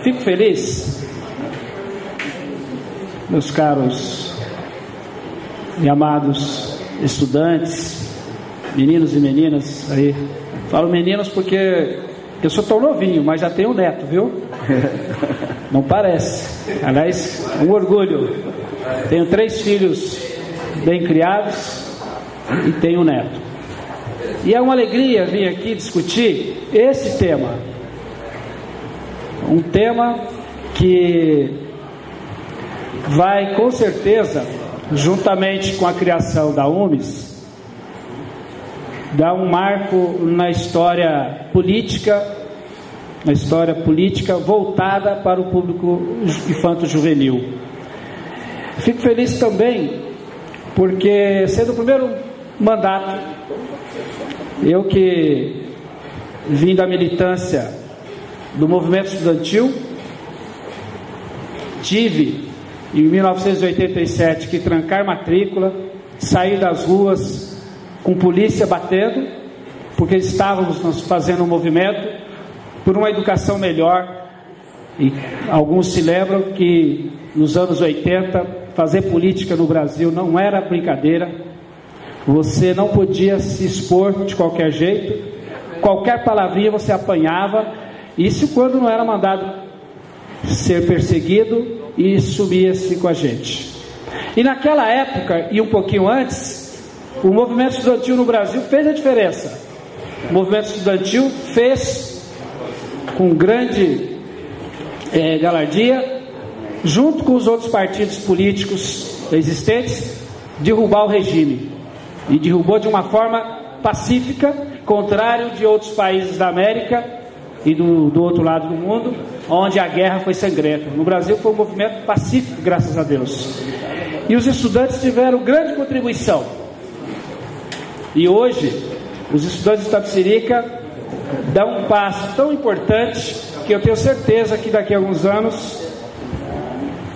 fico feliz, meus caros e amados estudantes, meninos e meninas aí. Falo meninos porque eu sou tão novinho, mas já tenho neto, viu? Não parece. Aliás, um orgulho. Tenho 3 filhos bem criados e tenho um neto. E é uma alegria vir aqui discutir esse tema. Um tema que vai, com certeza, juntamente com a criação da UMES, dar um marco na história política voltada para o público infanto-juvenil. Fico feliz também porque, sendo o primeiro mandato, eu que vim da militância do movimento estudantil, tive em 1987 que trancar matrícula, sair das ruas com polícia batendo, porque estávamos fazendo um movimento por uma educação melhor. E alguns se lembram que nos anos 80 fazer política no Brasil não era brincadeira. Você não podia se expor de qualquer jeito, qualquer palavrinha você apanhava, isso quando não era mandado ser perseguido, e sumia-se com a gente. E naquela época, e um pouquinho antes, o movimento estudantil no Brasil fez a diferença. O movimento estudantil fez com grande galardia, junto com os outros partidos políticos existentes, derrubar o regime. E derrubou de uma forma pacífica, contrário de outros países da América e do outro lado do mundo, onde a guerra foi sangrenta. No Brasil foi um movimento pacífico, graças a Deus. E os estudantes tiveram grande contribuição. E hoje, os estudantes de Itapecerica dão um passo tão importante que eu tenho certeza que daqui a alguns anos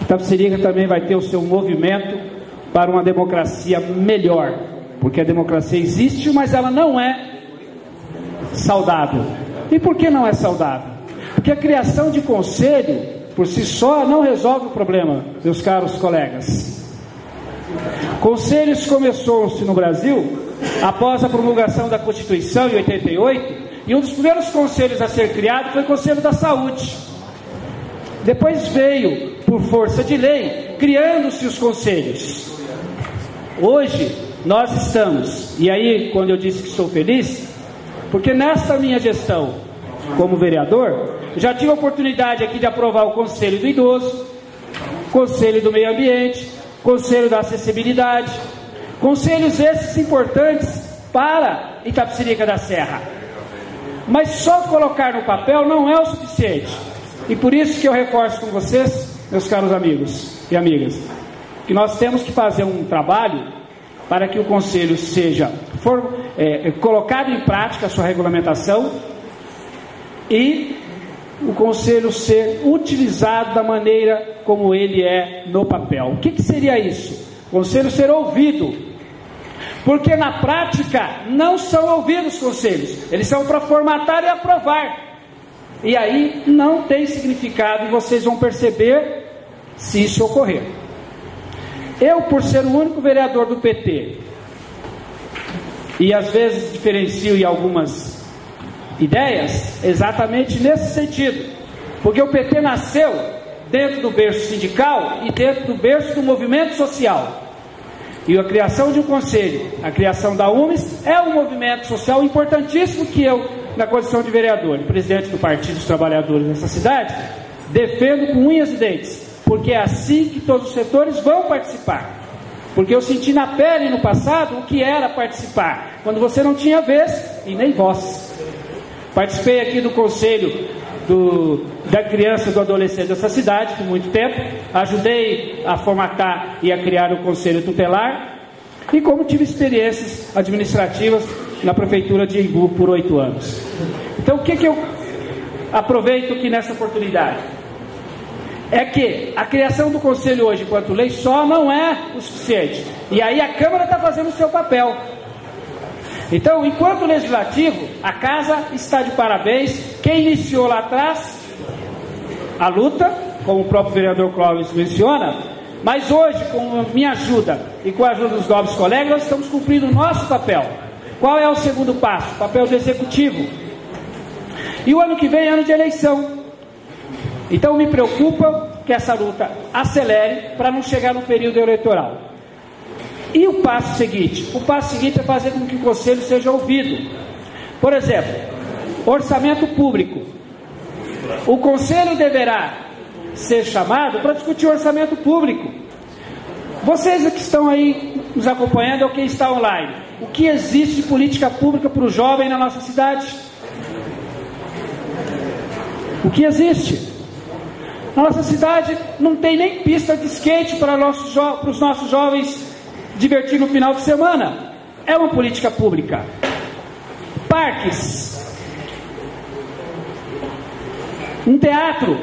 Itapecerica também vai ter o seu movimento para uma democracia melhor. Porque a democracia existe, mas ela não é saudável. E por que não é saudável? Porque a criação de conselho, por si só, não resolve o problema, meus caros colegas. Conselhos começou-se no Brasil após a promulgação da Constituição em 88, e um dos primeiros conselhos a ser criado foi o Conselho da Saúde. Depois veio, por força de lei, criando-se os conselhos. Hoje nós estamos, e aí quando eu disse que estou feliz, porque nesta minha gestão como vereador, já tive a oportunidade aqui de aprovar o Conselho do Idoso, Conselho do Meio Ambiente, Conselho da Acessibilidade, conselhos esses importantes para Itapecerica da Serra. Mas só colocar no papel não é o suficiente. E por isso que eu reforço com vocês, meus caros amigos e amigas, que nós temos que fazer um trabalho para que o Conselho seja colocado em prática a sua regulamentação e o Conselho ser utilizado da maneira como ele é no papel. O que seria isso? O Conselho ser ouvido, porque na prática não são ouvidos os conselhos, eles são para formatar e aprovar, e aí não tem significado, e vocês vão perceber se isso ocorrer. Eu, por ser o único vereador do PT, e às vezes diferencio em algumas ideias, exatamente nesse sentido, porque o PT nasceu dentro do berço sindical e dentro do berço do movimento social, e a criação de um conselho, a criação da UMES é um movimento social importantíssimo que eu, na condição de vereador e presidente do Partido dos Trabalhadores dessa cidade, defendo com unhas e dentes, porque é assim que todos os setores vão participar. Porque eu senti na pele no passado o que era participar, quando você não tinha vez e nem voz. Participei aqui do conselho da criança e do adolescente dessa cidade por muito tempo, ajudei a formatar e a criar o conselho tutelar, e como tive experiências administrativas na prefeitura de Imbu por 8 anos. Então o que eu aproveito aqui nessa oportunidade? É que a criação do conselho hoje, enquanto lei, só não é o suficiente. E aí a Câmara está fazendo o seu papel. Então, enquanto legislativo, a casa está de parabéns. Quem iniciou lá atrás a luta, como o próprio vereador Clóvis menciona, mas hoje, com a minha ajuda e com a ajuda dos novos colegas, nós estamos cumprindo o nosso papel. Qual é o segundo passo? O papel do executivo. E o ano que vem é ano de eleição. Então me preocupa que essa luta acelere para não chegar no período eleitoral. E o passo seguinte? O passo seguinte é fazer com que o Conselho seja ouvido. Por exemplo, orçamento público. O Conselho deverá ser chamado para discutir o orçamento público. Vocês que estão aí nos acompanhando ou quem está online, o que existe de política pública para o jovem na nossa cidade? O que existe? Na nossa cidade não tem nem pista de skate para os nossos jovens divertir no final de semana. É uma política pública. Parques. Um teatro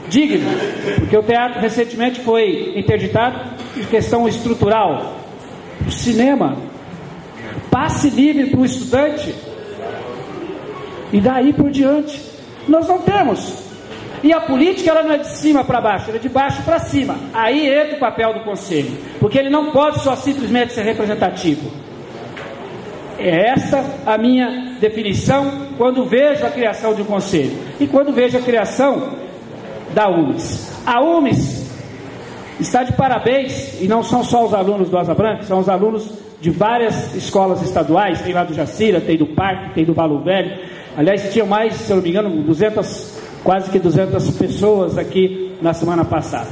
digno, porque o teatro recentemente foi interditado por questão estrutural. O cinema, passe livre para o estudante, e daí por diante. Nós não temos. E a política, ela não é de cima para baixo, ela é de baixo para cima. Aí entra o papel do Conselho, porque ele não pode só simplesmente ser representativo. É essa a minha definição quando vejo a criação de um Conselho e quando vejo a criação da UMES. A UMES está de parabéns, e não são só os alunos do Asa Branca, são os alunos de várias escolas estaduais, tem lá do Jacira, tem do Parque, tem do Valo Velho. Aliás, tinha mais, se eu não me engano, quase que 200 pessoas aqui na semana passada.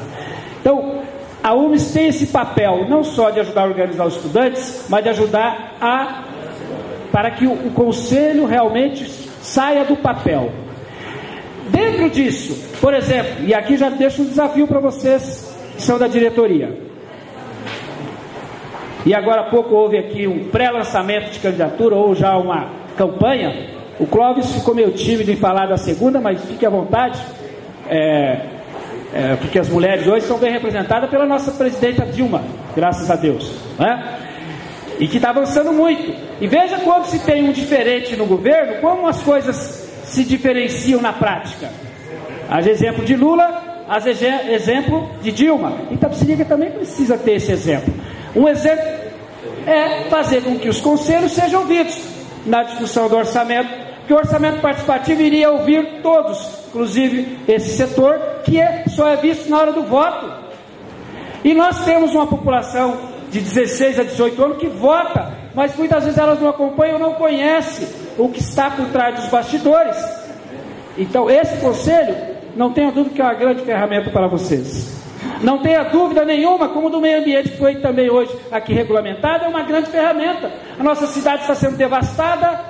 Então, a UMES tem esse papel, não só de ajudar a organizar os estudantes, mas de ajudar para que o Conselho realmente saia do papel. Dentro disso, por exemplo, e aqui já deixo um desafio para vocês que são da diretoria. E agora há pouco houve aqui um pré-lançamento de candidatura, ou já uma campanha. O Clóvis ficou meio tímido em falar da segunda, mas fique à vontade, porque as mulheres hoje são bem representadas pela nossa presidenta Dilma, graças a Deus, né? E que está avançando muito. E veja quando se tem um diferente no governo, como as coisas se diferenciam na prática. As exemplo de Lula, as exemplo de Dilma. E Itapecerica também precisa ter esse exemplo. Um exemplo é fazer com que os conselhos sejam ouvidos na discussão do orçamento, que o orçamento participativo iria ouvir todos, inclusive esse setor, que só é visto na hora do voto. E nós temos uma população de 16 a 18 anos que vota, mas muitas vezes elas não acompanham, não conhecem o que está por trás dos bastidores. Então esse conselho, não tenha dúvida que é uma grande ferramenta para vocês. Não tenha dúvida nenhuma, como o do meio ambiente, que foi também hoje aqui regulamentado, é uma grande ferramenta. A nossa cidade está sendo devastada,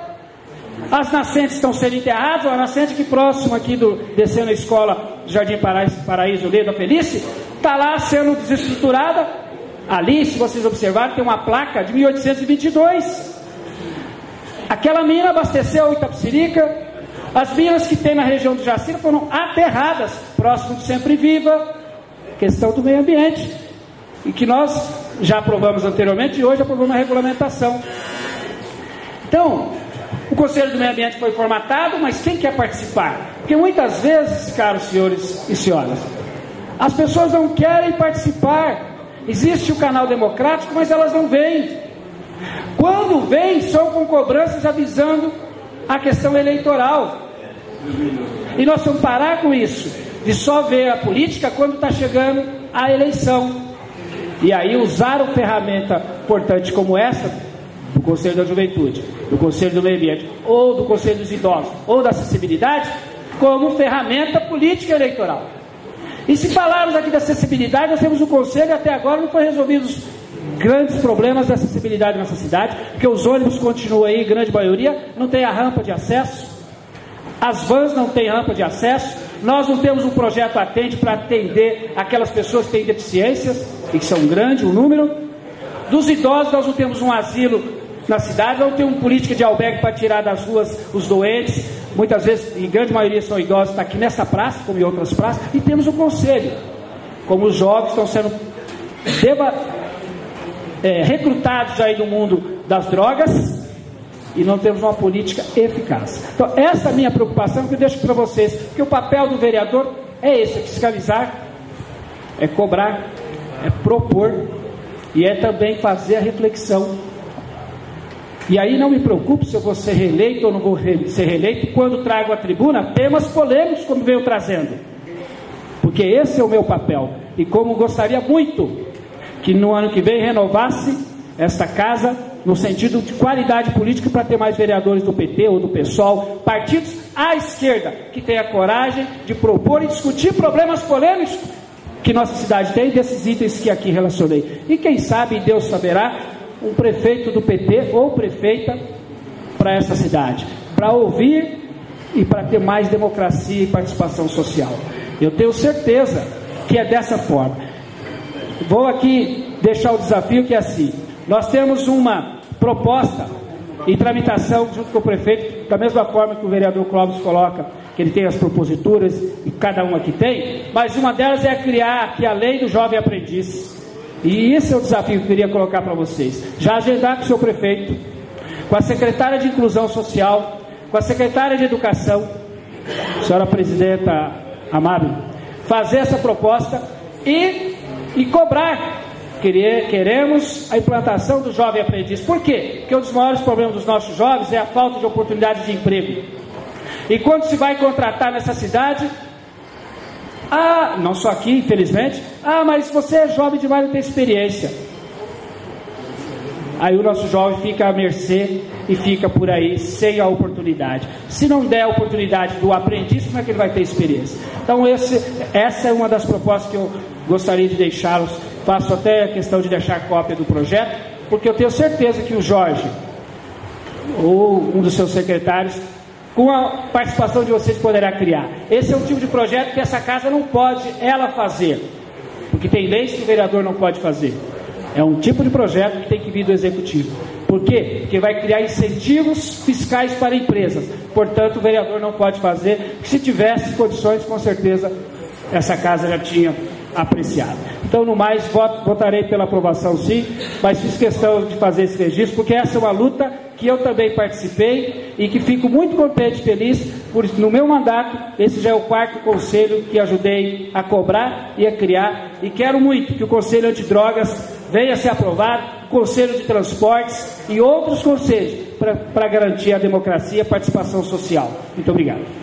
as nascentes estão sendo enterradas. A nascente aqui próximo, aqui descendo a escola Jardim Paraíso Leda Felice, está lá sendo desestruturada. Ali, se vocês observarem, tem uma placa de 1822. Aquela mina abasteceu Itapecerica. As minas que tem na região do Jacira foram aterradas, próximo do Sempre Viva. Questão do meio ambiente, e que nós já aprovamos anteriormente e hoje aprovamos a regulamentação. Então, o Conselho do Meio Ambiente foi formatado, mas quem quer participar? Porque muitas vezes, caros senhores e senhoras, as pessoas não querem participar. Existe o canal democrático, mas elas não vêm. Quando vêm, são com cobranças avisando a questão eleitoral. E nós vamos parar com isso, de só ver a política quando está chegando a eleição. E aí usar uma ferramenta importante como essa, do Conselho da Juventude, do Conselho do Meio Ambiente, ou do Conselho dos Idosos, ou da acessibilidade, como ferramenta política eleitoral. E se falarmos aqui da acessibilidade, nós temos um conselho e até agora não foi resolvido os grandes problemas da acessibilidade nessa cidade, porque os ônibus continuam aí, grande maioria, não tem a rampa de acesso, as vans não têm rampa de acesso, nós não temos um projeto atende para atender aquelas pessoas que têm deficiências, e que são grandes o número. Dos idosos, nós não temos um asilo na cidade, não temos política de albergue para tirar das ruas os doentes, muitas vezes, em grande maioria são idosos, está aqui nessa praça, como em outras praças, e temos o conselho, como os jovens estão sendo recrutados aí do mundo das drogas, e não temos uma política eficaz. Então essa é a minha preocupação, que eu deixo para vocês, que o papel do vereador é esse: é fiscalizar, é cobrar, é propor e é também fazer a reflexão. E aí não me preocupo se eu vou ser reeleito ou não vou ser reeleito quando trago à tribuna temas polêmicos como venho trazendo, porque esse é o meu papel. E como gostaria muito que no ano que vem renovasse esta casa no sentido de qualidade política, para ter mais vereadores do PT ou do PSOL, partidos à esquerda que tenha coragem de propor e discutir problemas polêmicos que nossa cidade tem, desses itens que aqui relacionei. E quem sabe, Deus saberá, um prefeito do PT ou prefeita para essa cidade, para ouvir e para ter mais democracia e participação social. Eu tenho certeza que é dessa forma. Vou aqui deixar o desafio que é assim: nós temos uma proposta em tramitação junto com o prefeito, da mesma forma que o vereador Clóvis coloca, que ele tem as proposituras, e cada um aqui tem, mas uma delas é criar aqui a lei do jovem aprendiz. E esse é o desafio que eu queria colocar para vocês. Já agendar com o seu prefeito, com a secretária de Inclusão Social, com a secretária de Educação, senhora presidenta amável, fazer essa proposta e cobrar. Queremos a implantação do jovem aprendiz. Por quê? Porque um dos maiores problemas dos nossos jovens é a falta de oportunidade de emprego. E quando se vai contratar nessa cidade, não só aqui, infelizmente, mas você é jovem demais, não tem experiência. Aí o nosso jovem fica à mercê e fica por aí sem a oportunidade. Se não der a oportunidade do aprendiz, como é que ele vai ter experiência? Então essa é uma das propostas que eu gostaria de deixá-los. Faço até a questão de deixar cópia do projeto, porque eu tenho certeza que o Jorge ou um dos seus secretários, com a participação de vocês, poderá criar. Esse é um tipo de projeto que essa casa não pode ela fazer, porque tem leis que o vereador não pode fazer. É um tipo de projeto que tem que vir do executivo. Por quê? Porque vai criar incentivos fiscais para empresas. Portanto, o vereador não pode fazer. Se tivesse condições, com certeza essa casa já tinha apreciado. Então, no mais, votarei pela aprovação, sim, mas fiz questão de fazer esse registro, porque essa é uma luta que eu também participei e que fico muito contente e feliz por, no meu mandato, esse já é o 4º conselho que ajudei a cobrar e a criar, e quero muito que o Conselho Antidrogas venha a ser aprovado, o Conselho de Transportes e outros conselhos para garantir a democracia e a participação social. Muito obrigado.